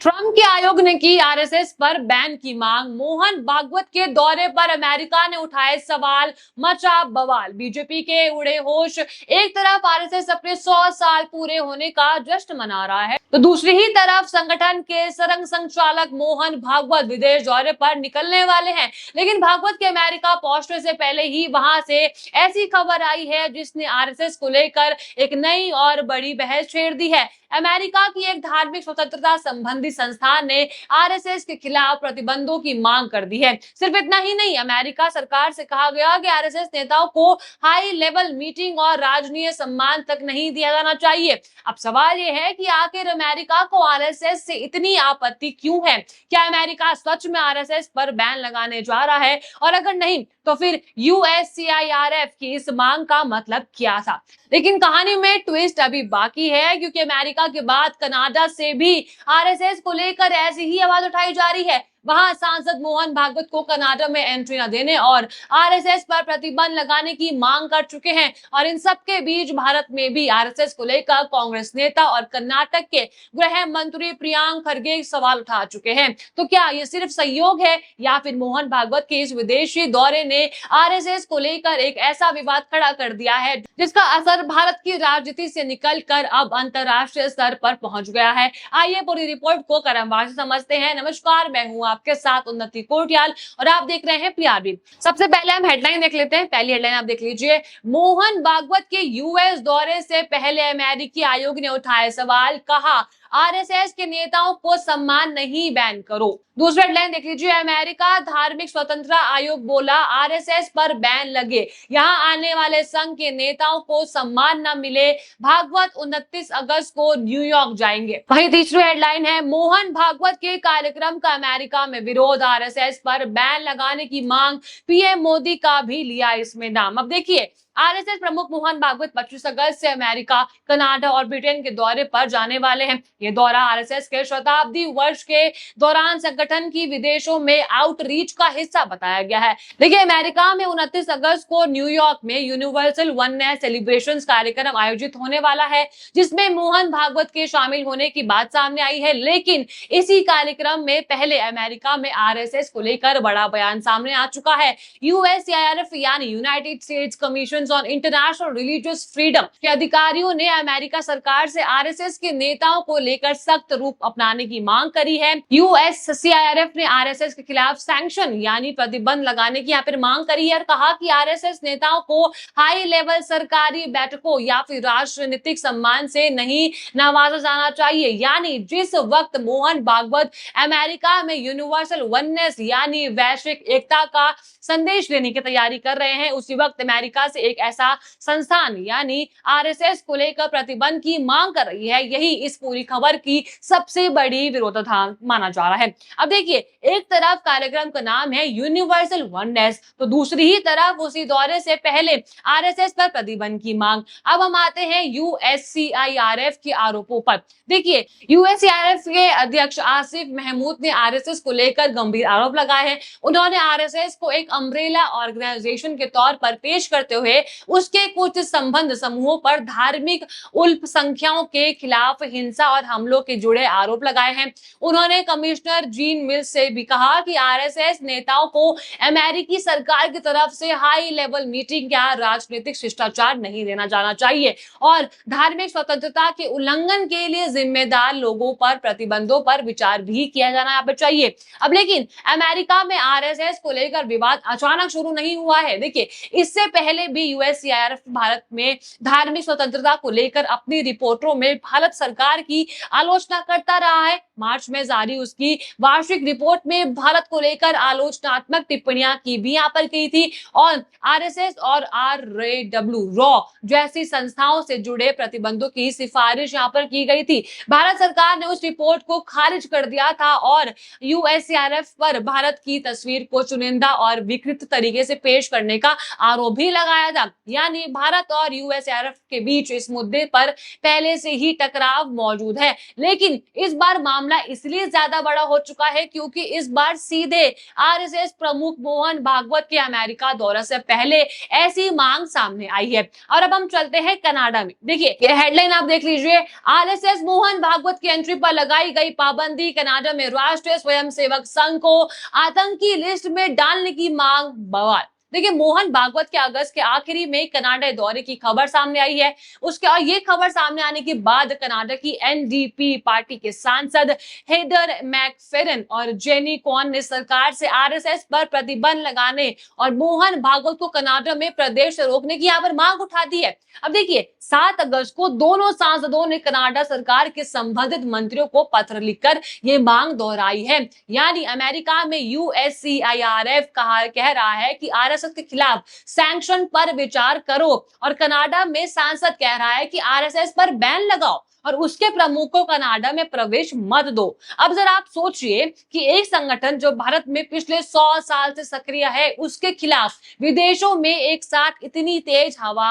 Trump के आयोग ने की आरएसएस पर बैन की मांग। मोहन भागवत के दौरे पर अमेरिका ने उठाए सवाल, मचा बवाल। बीजेपी के उड़े होश। एक तरफ आरएसएस अपने 100 साल पूरे होने का जश्न मना रहा है, तो दूसरी ही तरफ संगठन के सरंग संचालक मोहन भागवत विदेश दौरे पर निकलने वाले हैं। लेकिन भागवत के अमेरिका पहुंचने से पहले ही वहां से ऐसी खबर आई है जिसने आरएसएस को लेकर एक नई और बड़ी बहस छेड़ दी है। अमेरिका की एक धार्मिक स्वतंत्रता संबंधी संस्थान ने आरएसएस के खिलाफ प्रतिबंधों की मांग कर दी है। सिर्फ इतना ही नहीं, अमेरिका सरकार से कहा गया कि आरएसएस नेताओं को हाई लेवल मीटिंग और राजनीय सम्मान तक नहीं दिया जाना चाहिए। अब सवाल यह है कि आखिर अमेरिका को आरएसएस से इतनी आपत्ति क्यों है? क्या अमेरिका सच में आरएसएस पर बैन लगाने जा रहा है? और अगर नहीं, तो फिर यूएससीआईआरएफ की इस मांग का मतलब क्या था? लेकिन कहानी में ट्विस्ट अभी बाकी है, क्योंकि अमेरिका के बाद कनाडा से भी आरएसएस को लेकर ऐसी ही आवाज उठाई जा रही है। वहां सांसद मोहन भागवत को कनाडा में एंट्री न देने और आरएसएस पर प्रतिबंध लगाने की मांग कर चुके हैं। और इन सबके बीच भारत में भी आरएसएस को लेकर कांग्रेस नेता और कर्नाटक के गृह मंत्री प्रियांक खरगे सवाल उठा चुके हैं। तो क्या ये सिर्फ सहयोग है, या फिर मोहन भागवत के इस विदेशी दौरे ने आरएसएस को लेकर एक ऐसा विवाद खड़ा कर दिया है जिसका असर भारत की राजनीति से निकलकर अब अंतरराष्ट्रीय स्तर पर पहुंच गया है? आइए पूरी रिपोर्ट को क्रमवार से समझते हैं। नमस्कार, मैं हूं आपके साथ उन्नति कोटियाल और आप देख रहे हैं पीआरबी। सबसे पहले हम हेडलाइन देख लेते हैं। पहली हेडलाइन आप देख लीजिए। मोहन भागवत के यूएस दौरे से पहले अमेरिकी आयोग ने उठाए सवाल, कहा आरएसएस के नेताओं को सम्मान नहीं, बैन करो। दूसरी हेडलाइन देख लीजिए। अमेरिका धार्मिक स्वतंत्रता आयोग बोला आरएसएस पर बैन लगे, यहां आने वाले संघ के नेताओं को सम्मान न मिले, भागवत 29 अगस्त को न्यूयॉर्क जाएंगे। वहीं तीसरी हेडलाइन है, मोहन भागवत के कार्यक्रम का अमेरिका में विरोध, आरएसएस पर बैन लगाने की मांग, पीएम मोदी का भी लिया इसमें नाम। अब देखिए, आरएसएस प्रमुख मोहन भागवत 25 अगस्त से अमेरिका, कनाडा और ब्रिटेन के दौरे पर जाने वाले हैं। ये दौरा आरएसएस के शताब्दी वर्ष के दौरान संगठन की विदेशों में आउटरीच का हिस्सा बताया गया है। देखिए, अमेरिका में 29 अगस्त को न्यूयॉर्क में यूनिवर्सल वननेस सेलिब्रेशंस कार्यक्रम आयोजित होने वाला है, जिसमें मोहन भागवत के शामिल होने की बात सामने आई है। लेकिन इसी कार्यक्रम में पहले अमेरिका में आरएसएस को लेकर बड़ा बयान सामने आ चुका है। यूएससीआईआरएफ यानी United states commission on international religious freedom के अधिकारियों ने अमेरिका सरकार से आरएसएस के नेताओं को लेकर सख्त रूप अपनाने की मांग करी है। यूएससीआईआरएफ ने आरएसएस के खिलाफ सैंक्शन यानी प्रतिबंध लगाने की यहाँ पर मांग करी है और कहा कि आरएसएस नेताओं को हाई लेवल सरकारी बैठकों या फिर राजनीतिक सम्मान से नहीं नवाजा जाना चाहिए। यानी जिस वक्त मोहन भागवत अमेरिका में यूनिवर्सल वननेस यानी वैश्विक एकता का संदेश देने की तैयारी कर रहे हैं, उसी वक्त अमेरिका से एक ऐसा संस्थान यानी आरएसएस को लेकर प्रतिबंध की मांग कर रही है। यही इस पूरी खबर की सबसे बड़ी विरोधाभास माना जा रहा है। अब देखिए, एक तरफ कार्यक्रम का नाम है यूनिवर्सल वननेस, तो दूसरी ही तरफ उसी दौरे से पहले आरएसएस पर प्रतिबंध की मांग। अब हम आते हैं यूएससीआईआरएफ के आरोपों पर। देखिए, यूएससीआईआरएफ के अध्यक्ष आसिफ महमूद ने आरएसएस को लेकर गंभीर आरोप लगाए हैं। उन्होंने आरएसएस को एक अम्ब्रेला ऑर्गेनाइजेशन के तौर पर पेश करते हुए उसके कुछ संबंध समूहों पर धार्मिक अल्पसंख्यकों के खिलाफ हिंसा और हमलों के जुड़े आरोप लगाए हैं। उन्होंने कमिश्नर जीन मिल्स से भी कहा कि आरएसएस नेताओं को अमेरिकी सरकार की तरफ से हाई लेवल मीटिंग या राजनीतिक शिष्टाचार नहीं देना जाना चाहिए और धार्मिक स्वतंत्रता के उल्लंघन के लिए जिम्मेदार लोगों पर प्रतिबंधों पर विचार भी किया जाना चाहिए। अब लेकिन अमेरिका में आरएसएस को लेकर विवाद अचानक शुरू नहीं हुआ है। देखिए, इससे पहले भी यूएससीआईआरएफ भारत में धार्मिक स्वतंत्रता को लेकर अपनी रिपोर्टों में भारत सरकार की आलोचना करता रहा है। मार्च में जारी उसकी वार्षिक रिपोर्ट में भारत को लेकर आलोचनात्मक टिप्पणियां की भी यहाँ पर की थी और आरएसएस और आरएडब्ल्यू रॉ जैसी संस्थाओं से जुड़े प्रतिबंधों की सिफारिश यहाँ पर की गई थी। भारत सरकार ने उस रिपोर्ट को खारिज कर दिया था और यूएससीआईआरएफ पर भारत की तस्वीर को चुनिंदा और विकृत तरीके से पेश करने का आरोप भी लगाया था। यानी भारत और यूएससीआईआरएफ के बीच इस मुद्दे पर पहले से ही टकराव मौजूद है। लेकिन इस बार मामला मामला इसलिए ज्यादा बड़ा हो चुका है क्योंकि इस बार सीधे आरएसएस प्रमुख मोहन भागवत के अमेरिका दौरे से पहले ऐसी मांग सामने आई है। और अब हम चलते हैं कनाडा में। देखिए ये हेडलाइन आप देख लीजिए, आरएसएस मोहन भागवत की एंट्री पर लगाई गई पाबंदी, कनाडा में राष्ट्रीय स्वयंसेवक संघ को आतंकी लिस्ट में डालने की मांग बवाल। देखिए मोहन भागवत के अगस्त के आखिरी में कनाडा दौरे की खबर सामने आई है। उसके और ये खबर सामने आने के बाद कनाडा की एनडीपी पार्टी के सांसद हेदर मैकफेरन और जेनी कॉन ने सरकार से आरएसएस पर प्रतिबंध लगाने और मोहन भागवत को कनाडा में प्रदेश से रोकने की यहाँ पर मांग उठा दी है। अब देखिए 7 अगस्त को दोनों सांसदों ने कनाडा सरकार के संबंधित मंत्रियों को पत्र लिखकर ये मांग दोहराई है। यानी अमेरिका में यूएससीआईआरएफ कह रहा है कि आरएसएस के खिलाफ सैंक्शन पर विचार करो और कनाडा में सांसद कह रहा है कि आरएसएस पर बैन लगाओ और उसके प्रमुखों कनाडा में प्रवेश मत दो। अब जरा आप सोचिए कि एक संगठन जो भारत में पिछले 100 साल से सक्रिय है उसके खिलाफ विदेशों में एक साथ इतनी तेज हवा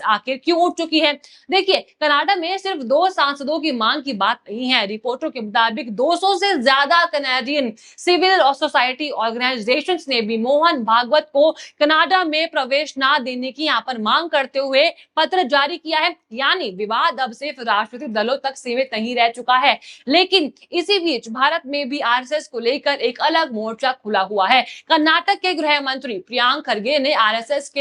आखिर क्यों उठ चुकी है। देखिए कनाडा में सिर्फ 2 सांसदों की मांग की बात नहीं है। रिपोर्टों के मुताबिक 200 से ज्यादा कनाडियन सिविल और सोसाइटी ऑर्गेनाइजेशंस ने भी मोहन भागवत को कनाडा में प्रवेश न देने की यहाँ पर मांग करते हुए पत्र जारी किया है। यानी विवाद अब सिर्फ राजनीतिक दलों तक सीमित नहीं रह चुका है। लेकिन इसी बीच भारत में भी आरएसएस को लेकर एक अलग मोर्चा खुला हुआ है। कर्नाटक के गृह मंत्री प्रियांक खरगे ने आरएसएस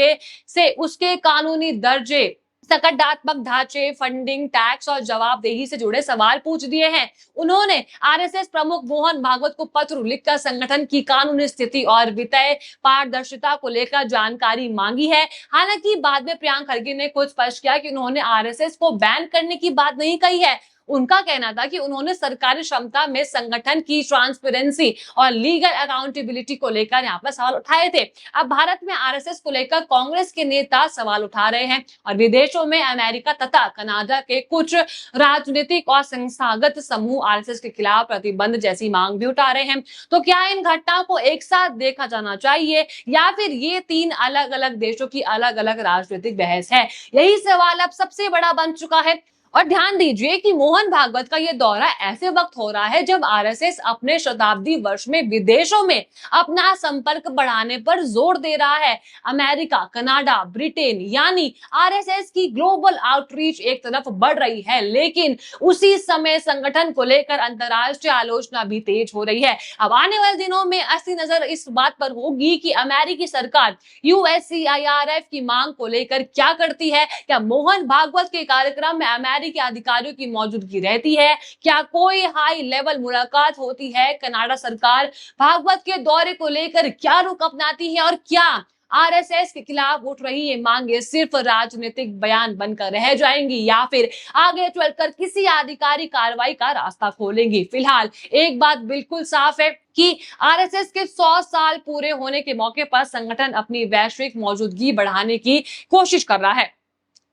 से उसके कानूनी दर्जे, संगठनात्मक ढांचे, फंडिंग, टैक्स और जवाबदेही से जुड़े सवाल पूछ दिए हैं। उन्होंने आरएसएस प्रमुख मोहन भागवत को पत्र लिखकर संगठन की कानूनी स्थिति और वित्तीय पारदर्शिता को लेकर जानकारी मांगी है। हालांकि बाद में प्रियांक खरगे ने खुद स्पष्ट किया कि उन्होंने आरएसएस को बैन करने की बात नहीं कही है। उनका कहना था कि उन्होंने सरकारी क्षमता में संगठन की ट्रांसपेरेंसी और लीगल अकाउंटेबिलिटी को लेकर यहाँ पर सवाल उठाए थे। अब भारत में आरएसएस को लेकर कांग्रेस के नेता सवाल उठा रहे हैं और विदेशों में अमेरिका तथा कनाडा के कुछ राजनीतिक और संस्थागत समूह आरएसएस के खिलाफ प्रतिबंध जैसी मांग भी उठा रहे हैं। तो क्या इन घटनाओं को एक साथ देखा जाना चाहिए या फिर ये 3 अलग अलग देशों की अलग अलग राजनीतिक बहस है? यही सवाल अब सबसे बड़ा बन चुका है। और ध्यान दीजिए कि मोहन भागवत का यह दौरा ऐसे वक्त हो रहा है जब आरएसएस अपने शताब्दी वर्ष में विदेशों में अपना संपर्क बढ़ाने पर जोर दे रहा है। अमेरिका, कनाडा, ब्रिटेन यानी आरएसएस की ग्लोबल आउटरीच एक तरफ बढ़ रही है, लेकिन उसी समय संगठन को लेकर अंतरराष्ट्रीय आलोचना भी तेज हो रही है। अब आने वाले दिनों में असली नजर इस बात पर होगी कि अमेरिकी सरकार यूएससीआईआरएफ की मांग को लेकर क्या करती है। क्या मोहन भागवत के कार्यक्रम में अमेरिका के अधिकारियों की मौजूदगी रहती है? क्या कोई हाई लेवल मुलाकात होती है? कनाडा सरकार भागवत के दौरे को लेकर क्या रुख अपनाती है? और क्या आरएसएस के खिलाफ उठ रही ये मांगे सिर्फ राजनीतिक बयान बनकर रह जाएंगी या फिर आगे चलकर किसी आधिकारिक कार्रवाई का रास्ता खोलेंगी? फिलहाल एक बात बिल्कुल साफ है कि आरएसएस के 100 साल पूरे होने के मौके पर संगठन अपनी वैश्विक मौजूदगी बढ़ाने की कोशिश कर रहा है।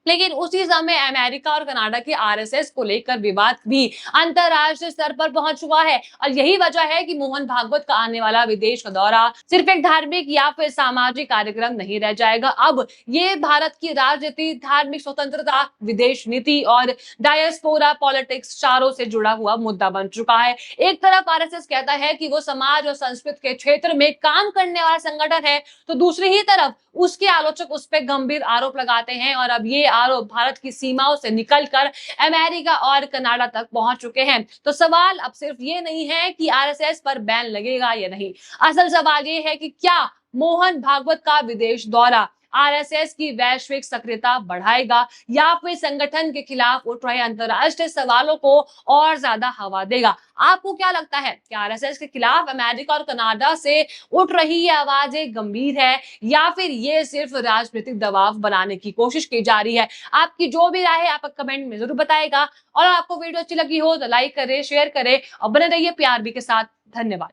लेकिन उसी समय अमेरिका और कनाडा के आरएसएस को लेकर विवाद भी अंतरराष्ट्रीय स्तर पर पहुंच चुका है और यही वजह है कि मोहन भागवत का आने वाला विदेश का दौरा सिर्फ एक धार्मिक या फिर सामाजिक कार्यक्रम नहीं रह जाएगा। अब ये भारत की राजनीति, धार्मिक स्वतंत्रता, विदेश नीति और डायस्पोरा पॉलिटिक्स चारों से जुड़ा हुआ मुद्दा बन चुका है। एक तरफ आरएसएस कहता है कि वो समाज और संस्कृति के क्षेत्र में काम करने वाला संगठन है, तो दूसरी ही तरफ उसके आलोचक उस पर गंभीर आरोप लगाते हैं और अब ये आरोप भारत की सीमाओं से निकलकर अमेरिका और कनाडा तक पहुंच चुके हैं। तो सवाल अब सिर्फ ये नहीं है कि आरएसएस पर बैन लगेगा या नहीं, असल सवाल ये है कि क्या मोहन भागवत का विदेश दौरा आरएसएस की वैश्विक सक्रियता बढ़ाएगा या फिर संगठन के खिलाफ उठ रहे अंतरराष्ट्रीय सवालों को और ज्यादा हवा देगा? आपको क्या लगता है कि आरएसएस के खिलाफ अमेरिका और कनाडा से उठ रही ये आवाजें गंभीर है या फिर ये सिर्फ राजनीतिक दबाव बनाने की कोशिश की जा रही है? आपकी जो भी राय है आप कमेंट में जरूर बताएगा और आपको वीडियो अच्छी लगी हो तो लाइक करे, शेयर करे और बने रहिए PRB के साथ। धन्यवाद।